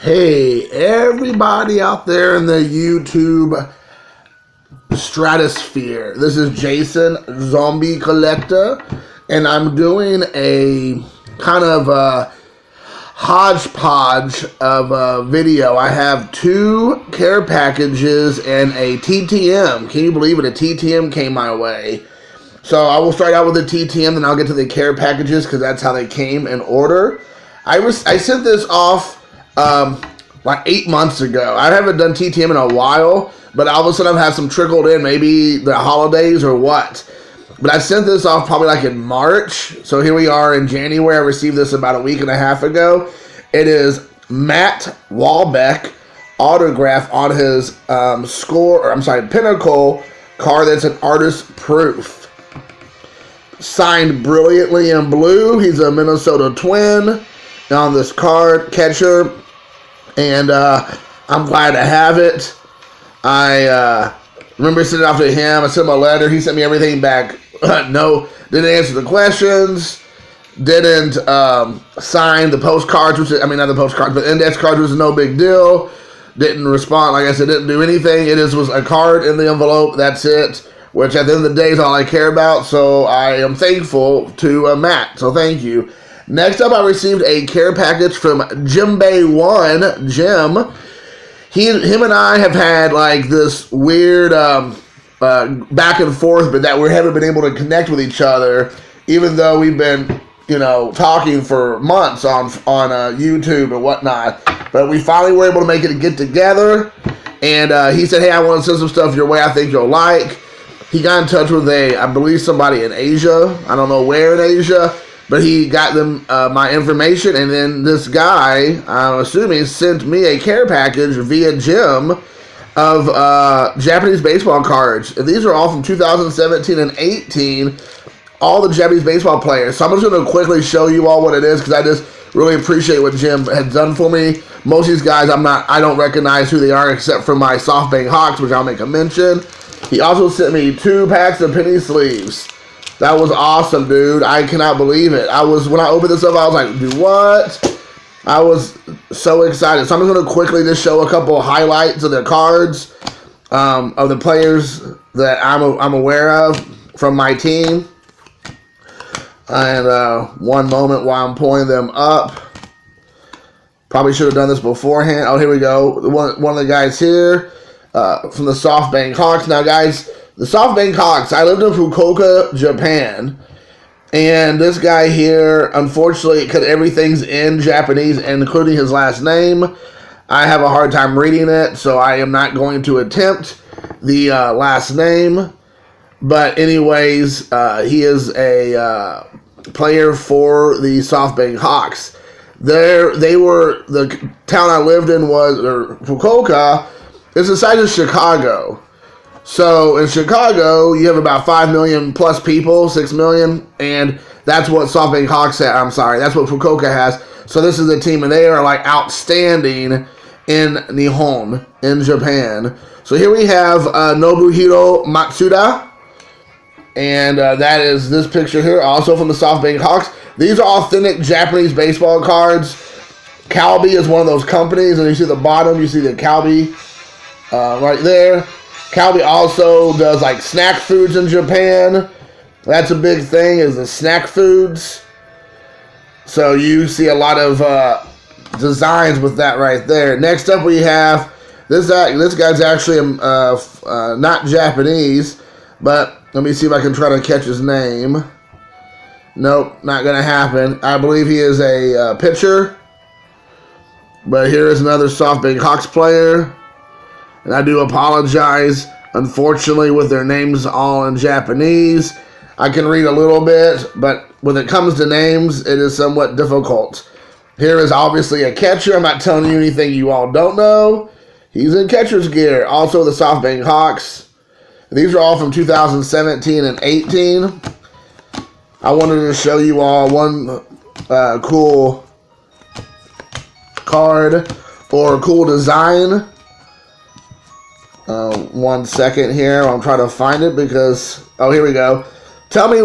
Hey, everybody out there in the YouTube stratosphere. This is Jason, Zombie Collector, and I'm doing a kind of a hodgepodge of a video. I have two care packages and a TTM. Can you believe it? A TTM came my way. So I will start out with the TTM, then I'll get to the care packages because that's how they came in order. I sent this off like 8 months ago. I haven't done TTM in a while, but all of a sudden I've had some trickled in, maybe the holidays or what. But I sent this off probably like in March. So here we are in January. I received this about a week and a half ago. It is Matt Wahlbeck autograph on his Pinnacle card that's an artist proof. Signed brilliantly in blue. He's a Minnesota Twin on this card, catcher. And I'm glad to have it. I remember sending it off to him. I sent him a letter. He sent me everything back. No, didn't answer the questions. Didn't sign the postcards, not the postcards, but index cards, was no big deal. Didn't respond. Like I said, didn't do anything. It was a card in the envelope. That's it. Which at the end of the day is all I care about. So I am thankful to Matt. So thank you. Next up, I received a care package from Jimmbay1, Jim. Him and I have had like this weird back and forth, but that we haven't been able to connect with each other, even though we've been, talking for months on YouTube and whatnot. But we finally were able to make it and get together. And he said, "Hey, I want to send some stuff your way. I think you'll like." He got in touch with I believe somebody in Asia. I don't know where in Asia. But he got them my information, and then this guy, I'm assuming, sent me a care package via Jim of Japanese baseball cards. And these are all from 2017 and 18, all the Japanese baseball players. So I'm just going to quickly show you all what it is, because I just really appreciate what Jim had done for me. Most of these guys, I don't recognize who they are except for my SoftBank Hawks, which I'll make a mention. He also sent me 2 packs of penny sleeves. That was awesome, dude. I cannot believe it. When I opened this up, I was like, dude, what? I was so excited. So I'm just going to quickly just show a couple of highlights of the cards of the players that I'm aware of from my team. And one moment while I'm pulling them up. Probably should have done this beforehand. Oh, here we go. One of the guys here from the SoftBank Hawks. Now, guys, the SoftBank Hawks, I lived in Fukuoka, Japan, and this guy here, unfortunately, because everything's in Japanese, including his last name, I have a hard time reading it, so I am not going to attempt the last name. But anyways, he is a player for the SoftBank Hawks. The town I lived in Fukuoka, is the size of Chicago. So in Chicago, you have about 5 million plus people, 6 million, and that's what SoftBank Hawks has. That's what Fukuoka has. So this is the team, and they are like outstanding in Nihon, in Japan. So here we have Nobuhiro Matsuda, and that is this picture here, also from the SoftBank Hawks. These are authentic Japanese baseball cards. Calbee is one of those companies, and you see the bottom, you see the Calbee right there. Calbee also does like snack foods in Japan. That's a big thing, is the snack foods. So you see a lot of designs with that right there. Next up we have, this guy's actually not Japanese, but let me see if I can try to catch his name. Nope, not going to happen. I believe he is a pitcher. But here is another SoftBank Hawks player. And I do apologize, unfortunately, with their names all in Japanese. I can read a little bit, but when it comes to names, it is somewhat difficult. Here is obviously a catcher. I'm not telling you anything you all don't know. He's in catcher's gear. Also the SoftBank Hawks. These are all from 2017 and 18. I wanted to show you all one cool card or cool design. 1 second here. I'm trying to find it because, here we go. Tell me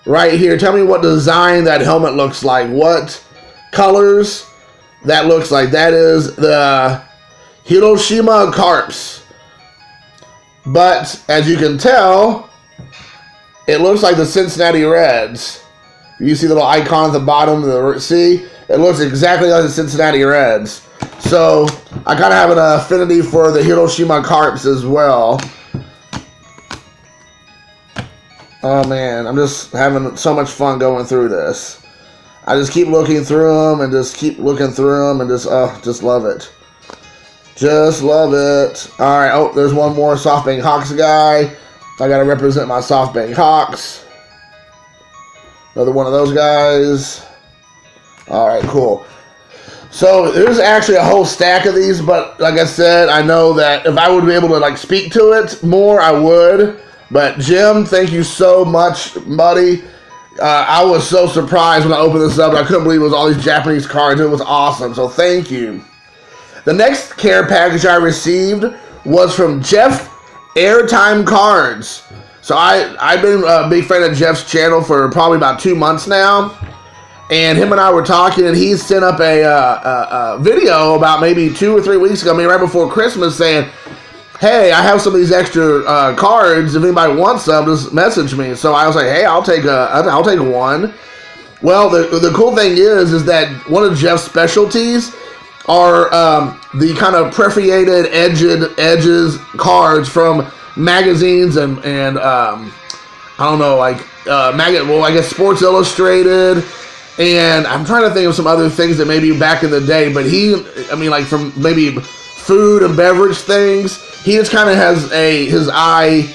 right here. Tell me what design that helmet looks like. What colors. That looks like that is the Hiroshima Carps. But as you can tell, it looks like the Cincinnati Reds. You see the little icon at the bottom of the see? It looks exactly like the Cincinnati Reds. So I kind of have an affinity for the Hiroshima Carps as well. Oh man, I'm just having so much fun going through this. I just keep looking through them and just keep looking through them and just love it. Just love it. All right. Oh, there's one more SoftBank Hawks guy. I got to represent my SoftBank Hawks. Another one of those guys. All right, cool. So there's actually a whole stack of these, but like I said, I know that if I would be able to like speak to it more, I would. But Jim, thank you so much, buddy. I was so surprised when I opened this up. I couldn't believe it was all these Japanese cards. It was awesome. So thank you. The next care package I received was from Jeff AirtimeCards. So I've been a big fan of Jeff's channel for probably about 2 months now. And him and I were talking, and he sent up a video about maybe 2 or 3 weeks ago, maybe right before Christmas, saying, hey, I have some of these extra cards. If anybody wants some, just message me. So I was like, hey, I'll take one. Well, the cool thing is that one of Jeff's specialties are the kind of perforated edges cards from magazines and I don't know, like I guess Sports Illustrated. And I'm trying to think of some other things that maybe back in the day, but like from maybe food and beverage things, he just kind of has his eye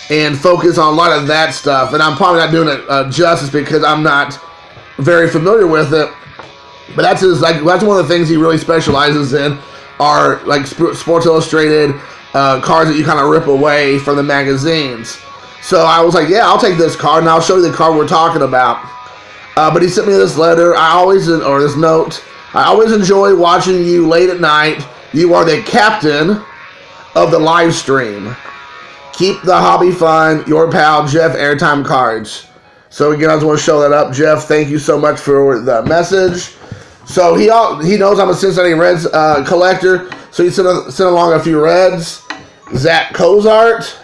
and focus on a lot of that stuff. And I'm probably not doing it justice because I'm not very familiar with it. But that's one of the things he really specializes in are like Sports Illustrated cards that you kind of rip away from the magazines. So I was like, yeah, I'll take this card and I'll show you the card we're talking about. But he sent me this letter. This note. I always enjoy watching you late at night. You are the captain of the live stream. Keep the hobby fun. Your pal, Jeff AirtimeCards. So again, I just want to show that up. Jeff, thank you so much for the message. So he knows I'm a Cincinnati Reds collector. So he sent along a few Reds. Zach Cozart.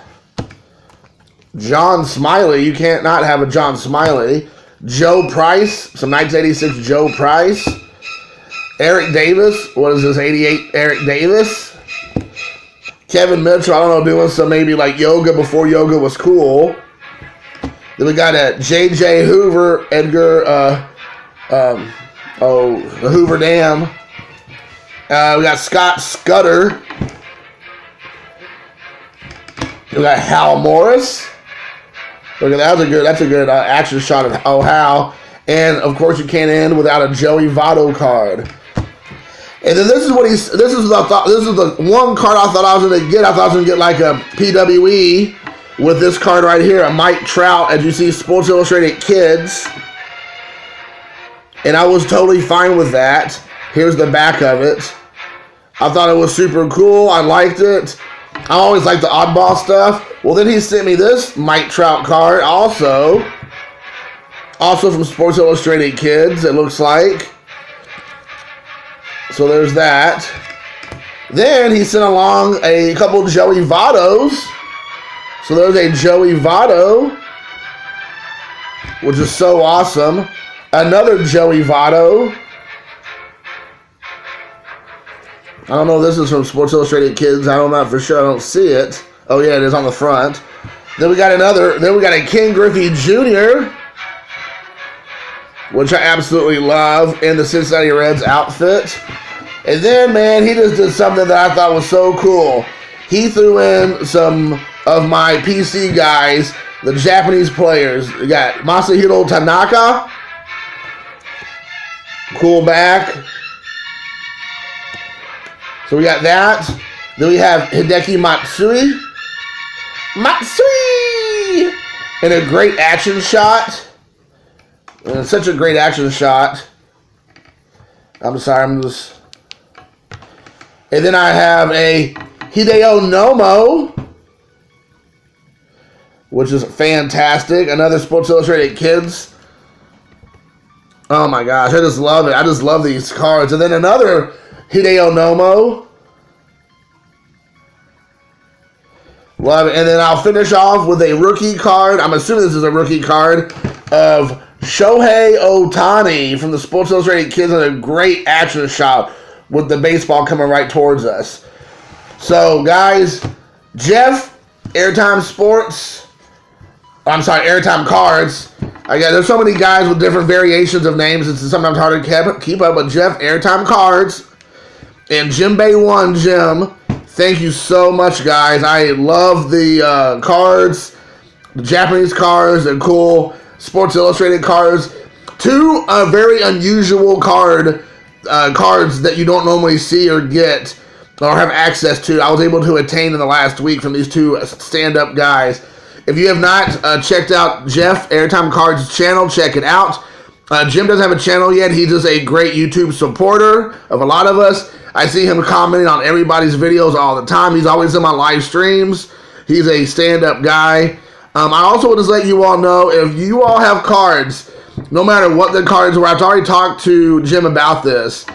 John Smiley. You can't not have a John Smiley. Joe Price, some 1986 Joe Price. Eric Davis, what is this, 88 Eric Davis. Kevin Mitchell, I don't know, doing some maybe like yoga before yoga was cool. Then we got a J.J. Hoover, Edgar, the Hoover Dam. We got Scott Scudder. We got Hal Morris. Look at that. That's a good action shot of Hal. And of course, you can't end without a Joey Votto card. And then this is the one card I thought I was gonna get. I thought I was gonna get like a PWE with this card right here, a Mike Trout, as you see, Sports Illustrated Kids. And I was totally fine with that. Here's the back of it. I thought it was super cool. I liked it. I always like the oddball stuff. Well, then he sent me this Mike Trout card also from Sports Illustrated Kids, it looks like. So there's that. Then he sent along a couple Joey Vottos. So there's a Joey Votto, which is so awesome. Another Joey Votto. I don't know if this is from Sports Illustrated Kids. I don't know for sure. I don't see it. Oh, yeah, it is on the front. Then we got a Ken Griffey Jr., which I absolutely love, in the Cincinnati Reds outfit. And then, man, he just did something that I thought was so cool. He threw in some of my PC guys, the Japanese players. We got Masahiro Tanaka. Cool back. So we got that. Then we have Hideki Matsui. And a great action shot. And it's such a great action shot. I'm sorry, And then I have a Hideo Nomo, which is fantastic. Another Sports Illustrated Kids Oh my gosh, I just love it. I just love these cards. And then another Hideo Nomo. Love it. And then I'll finish off with a rookie card. I'm assuming this is a rookie card of Shohei Ohtani from the Sports Illustrated Kids in a great action shot with the baseball coming right towards us. So, guys, Jeff, Airtime Cards. Again, there's so many guys with different variations of names. It's sometimes hard to keep up. But Jeff, Airtime Cards, and Jimmbay1 Jim. Thank you so much, guys. I love the cards, the Japanese cards. They're cool. Sports Illustrated cards. Two very unusual cards that you don't normally see or get or have access to. I was able to attain in the last week from these two stand-up guys. If you have not checked out Jeff Airtime Cards' channel, check it out. Jim doesn't have a channel yet. He's just a great YouTube supporter of a lot of us. I see him commenting on everybody's videos all the time. He's always in my live streams. He's a stand-up guy. I also want to let you all know, if you all have cards, no matter what the cards were, I've already talked to Jim about this,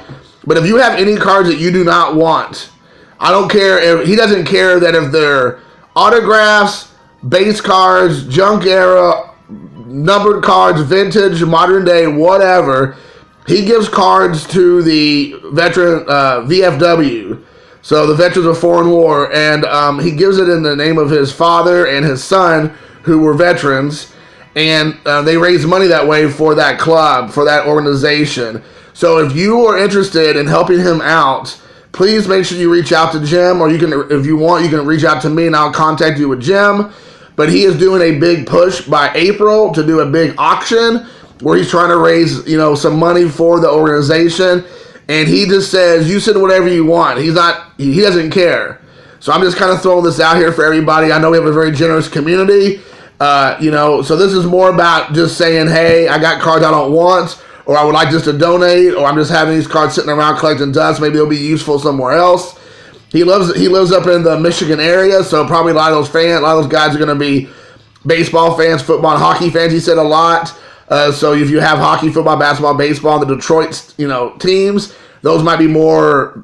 but if you have any cards that you do not want, I don't care. He doesn't care that if they're autographs, base cards, junk era, numbered cards, vintage, modern day, whatever. He gives cards to the veteran VFW, so the Veterans of Foreign War, and he gives it in the name of his father and his son, who were veterans, and they raise money that way for that club, for that organization. So if you are interested in helping him out, please make sure you reach out to Jim, or you can, if you want, you can reach out to me and I'll contact you with Jim. But he is doing a big push by April to do a big auction where he's trying to raise, some money for the organization. And he just says, you send whatever you want. He doesn't care. So I'm just kind of throwing this out here for everybody. I know we have a very generous community, so this is more about just saying, hey, I got cards I don't want, or I would like just to donate, or I'm just having these cards sitting around collecting dust. Maybe they'll be useful somewhere else. He lives up in the Michigan area, so probably a lot of those guys are going to be baseball fans, football, and hockey fans. He said a lot. So if you have hockey, football, basketball, baseball, the Detroit, teams, those might be more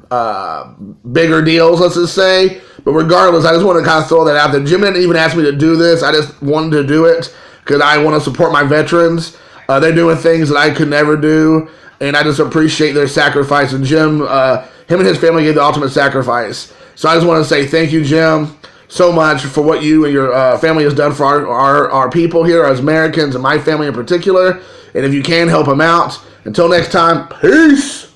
bigger deals, let's just say. But regardless, I just want to kind of throw that out there. Jim didn't even ask me to do this. I just wanted to do it because I want to support my veterans. They're doing things that I could never do, and I just appreciate their sacrifice. And Jim, him and his family gave the ultimate sacrifice. So I just want to say thank you, Jim, so much for what you and your family has done for our people here as Americans, and my family in particular. And if you can, help them out. Until next time, peace.